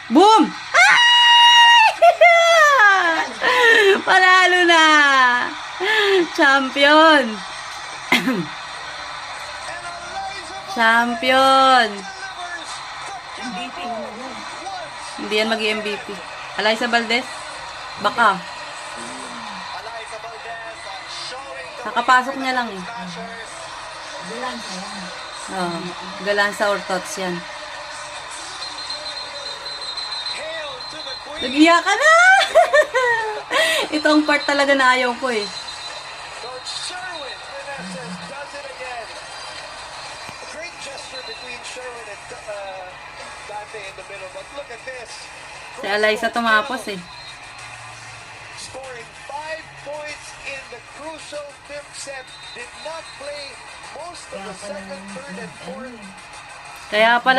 Boom! Ay! Panalo na! Champion! Champion! MVP mo na yun. Hindi yan mag-MVP. Alyssa Valdez? Baka. Kakapasok niya lang eh. Bilang sa yan. Oh, Galanza or Tots yan. Nagiya ka na! Itong part talaga na ayaw ko eh. Si Alyssa tumapos eh. Scoring 5 points in the crucial fifth set. Did not play most of the second, third, and fourth. Kaya pala